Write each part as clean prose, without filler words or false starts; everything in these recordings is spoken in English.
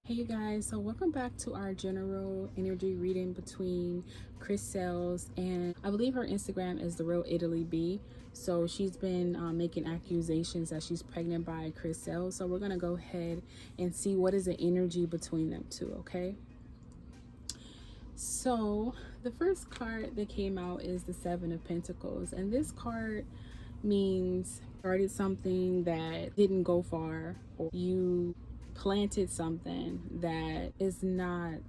Hey you guys, so welcome back to our general energy reading between Chris Sales, and I believe her Instagram is the real Italy B. So she's been making accusations that she's pregnant by Chris Sales. So we're gonna go ahead and see what is the energy between them two, okay? So the first card that came out is the Seven of Pentacles, and this card means started something that didn't go far, or you planted something that is not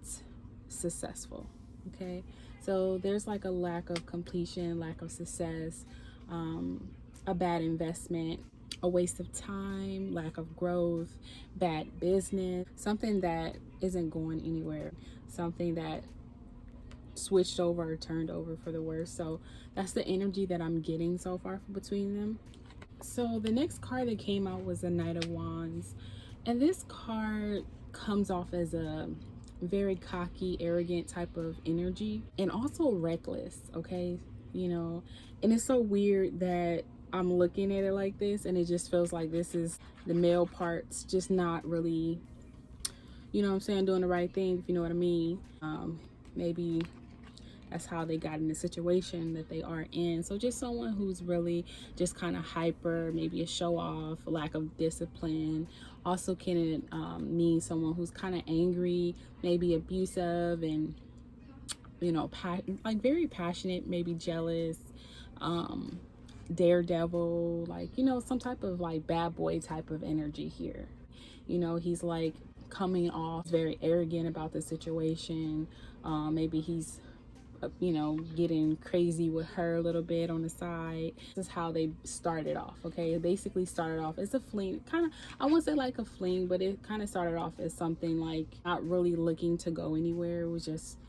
successful. Okay, so there's like a lack of completion, lack of success, a bad investment, a waste of time, lack of growth, bad business, something that isn't going anywhere, something that switched over or turned over for the worse. So that's the energy that I'm getting so far between them. So the next card that came out was the Knight of Wands, and this card comes off as a very cocky, arrogant type of energy, and also reckless. Okay, and it's so weird that I'm looking at it like this, and it just feels like this is the male parts just not really, what I'm saying, doing the right thing, if you know what I mean. Maybe that's how they got in the situation that they are in. So just someone who's really just kind of hyper, maybe a show off, lack of discipline. Also can mean someone who's kind of angry, maybe abusive, and like very passionate, maybe jealous, daredevil, like some type of like bad boy type of energy here. He's like coming off very arrogant about the situation. Maybe he's getting crazy with her a little bit on the side. This is how they started off. Okay, it basically started off as a fling, kind of, I won't say like a fling, but it kind of started off as something like not really looking to go anywhere. It was just,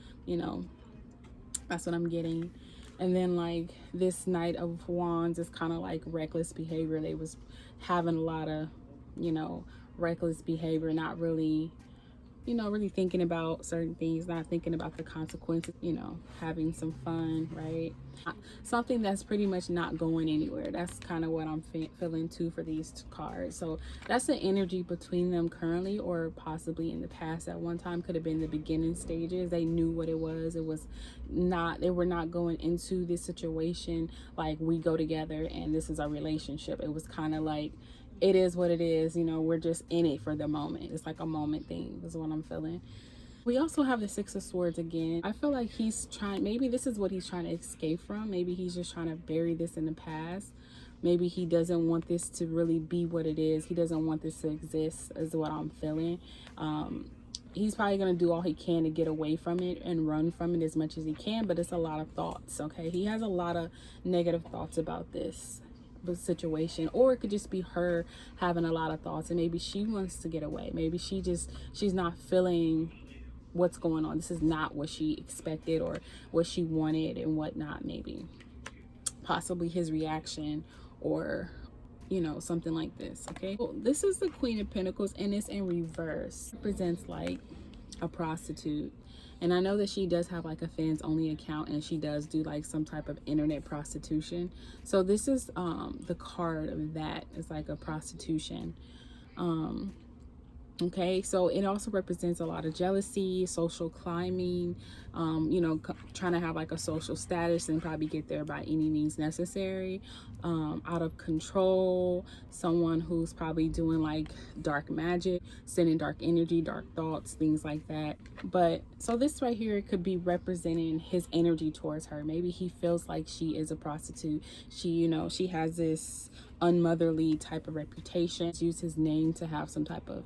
that's what I'm getting. And then like this Knight of Wands is kind of like reckless behavior. They was having a lot of reckless behavior, not really really thinking about certain things, not thinking about the consequences, having some fun, right? Something that's pretty much not going anywhere. That's kind of what I'm feeling too for these cards. So that's the energy between them currently, or possibly in the past. At one time could have been the beginning stages. They knew what it was. It was not, they were not going into this situation like we go together and this is our relationship. It was kind of like, it is what it is, we're just in it for the moment. It's like a moment thing is what I'm feeling. We also have the Six of Swords again. I feel like he's trying, maybe this is what he's trying to escape from. Maybe he's just trying to bury this in the past. Maybe he doesn't want this to really be what it is. He doesn't want this to exist, is what I'm feeling. He's probably going to do all he can to get away from it and run from it as much as he can, but it's a lot of thoughts, okay? He has a lot of negative thoughts about this situation, or it could just be her having a lot of thoughts, and maybe she wants to get away. Maybe she's not feeling what's going on. This is not what she expected or what she wanted and whatnot. Maybe possibly his reaction, or something like this. Okay, well, this is the Queen of Pentacles, and it's in reverse. It represents like a prostitute, and I know that she does have like a fans only account, and she does do like some type of internet prostitution. So this is the card of that. It's like a prostitution. Okay, so it also represents a lot of jealousy, social climbing, trying to have like a social status and probably get there by any means necessary, out of control, someone who's probably doing like dark magic, sending dark energy, dark thoughts, things like that. But so this right here could be representing his energy towards her. Maybe he feels like she is a prostitute. She has this unmotherly type of reputation. Use his name to have some type of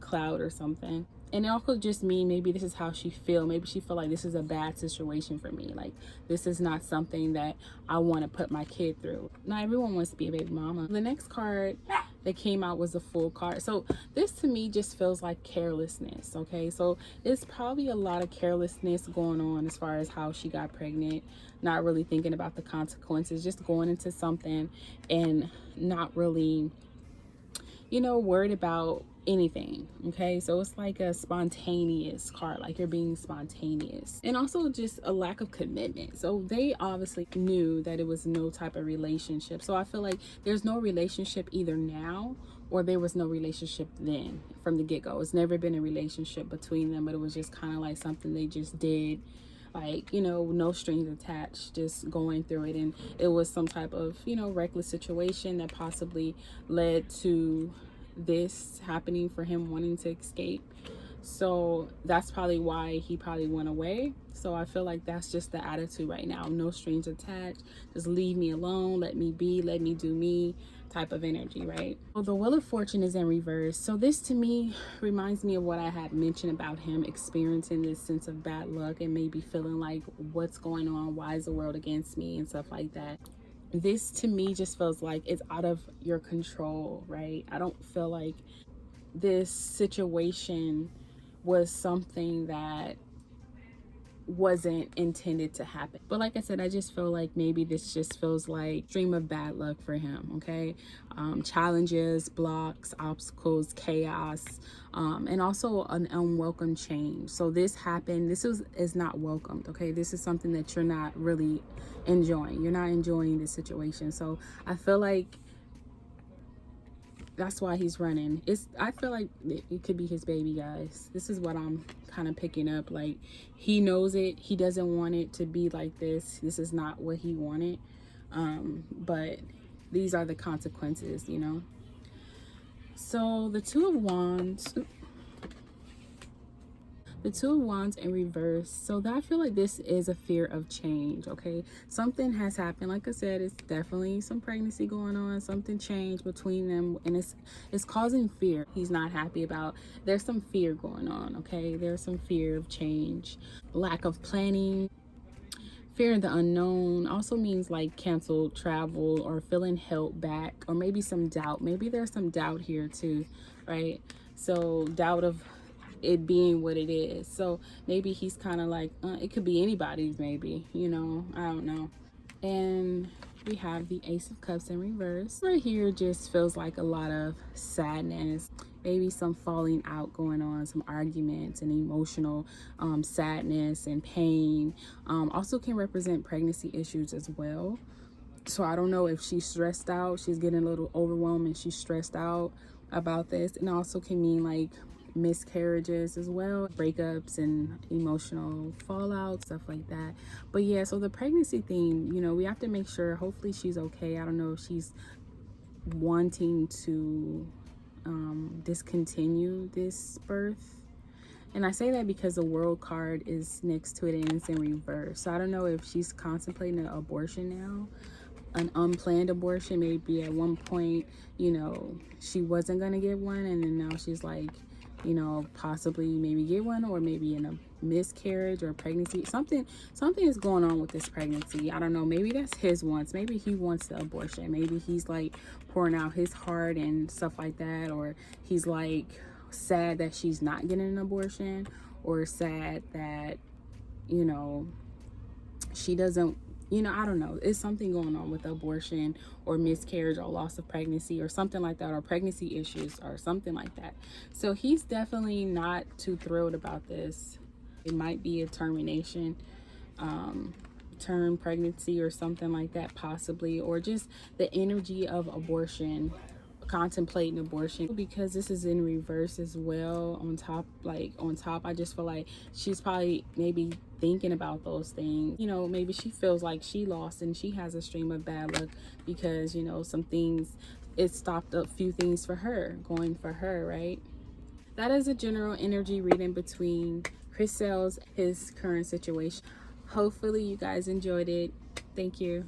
clout or something. And it also just mean maybe this is how she feel. Maybe she feel like this is a bad situation for me. Like this is not something that I want to put my kid through. Not everyone wants to be a baby mama. The next card that came out was the Fool card. So this to me just feels like carelessness. Okay, so it's probably a lot of carelessness going on as far as how she got pregnant, not really thinking about the consequences, just going into something and not really worried about anything. Okay, so it's like a spontaneous card, like you're being spontaneous, and also just a lack of commitment. So they obviously knew that it was no type of relationship. So I feel like there's no relationship either now, or there was no relationship then from the get-go. It's never been a relationship between them, but it was just kind of like something they just did, like, you know, no strings attached, just going through it. And it was some type of, you know, reckless situation that possibly led to this happening, for him wanting to escape. So that's probably why he probably went away. So I feel like that's just the attitude right now. No strings attached. Just leave me alone. Let me be. Let me do me type of energy, right? Well, the Wheel of Fortune is in reverse. So this to me reminds me of what I had mentioned about him experiencing this sense of bad luck and maybe feeling like, what's going on? Why is the world against me? And stuff like that. This to me just feels like it's out of your control, right? I don't feel like this situation was something that wasn't intended to happen. But like I said, I just feel like maybe this just feels like stream of bad luck for him. Okay, challenges, blocks, obstacles, chaos, and also an unwelcome change. So this happened. This is not welcomed. Okay, this is something that you're not really enjoying. You're not enjoying this situation. So I feel like that's why he's running. I feel like it could be his baby, guys. This is what I'm kind of picking up. Like, he knows it. He doesn't want it to be like this. This is not what he wanted. But these are the consequences, you know. So the Two of Wands. The Two of Wands in reverse. So that I feel like this is a fear of change. Okay, something has happened. Like I said, it's definitely some pregnancy going on. Something changed between them, and it's causing fear. He's not happy about. There's some fear going on. Okay, there's some fear of change, lack of planning. Fear of the unknown also means like canceled travel or feeling held back, or maybe some doubt. Maybe there's some doubt here too, right? So doubt of it being what it is. So maybe he's kind of like, it could be anybody's, maybe, you know, I don't know. And we have the Ace of Cups in reverse. Right here just feels like a lot of sadness, maybe some falling out going on, some arguments and emotional sadness and pain. Also can represent pregnancy issues as well. So I don't know if she's stressed out, she's getting a little overwhelmed and she's stressed out about this. And also can mean like miscarriages as well, breakups and emotional fallout, stuff like that. But yeah, so the pregnancy theme, you know, we have to make sure, hopefully she's okay. I don't know if she's wanting to discontinue this birth. And I say that because the World card is next to it and it's in reverse. So I don't know if she's contemplating an abortion now, an unplanned abortion. Maybe at one point, you know, she wasn't gonna get one, and then now she's like, you know, possibly maybe get one, or maybe in a miscarriage or pregnancy. Something is going on with this pregnancy. I don't know, maybe that's his wants. Maybe he wants the abortion. Maybe he's like pouring out his heart and stuff like that, or he's like sad that she's not getting an abortion, or sad that, you know, she doesn't, you know, I don't know. It's something going on with abortion or miscarriage or loss of pregnancy or something like that, or pregnancy issues or something like that. So he's definitely not too thrilled about this. It might be a termination, term pregnancy or something like that, possibly, or just the energy of abortion, contemplating abortion, because this is in reverse as well. On top, I just feel like she's probably maybe thinking about those things. You know, maybe she feels like she lost and she has a stream of bad luck because, you know, some things, it stopped a few things for her, going for her, right? That is a general energy reading between Chris Sales, his current situation. Hopefully you guys enjoyed it. Thank you.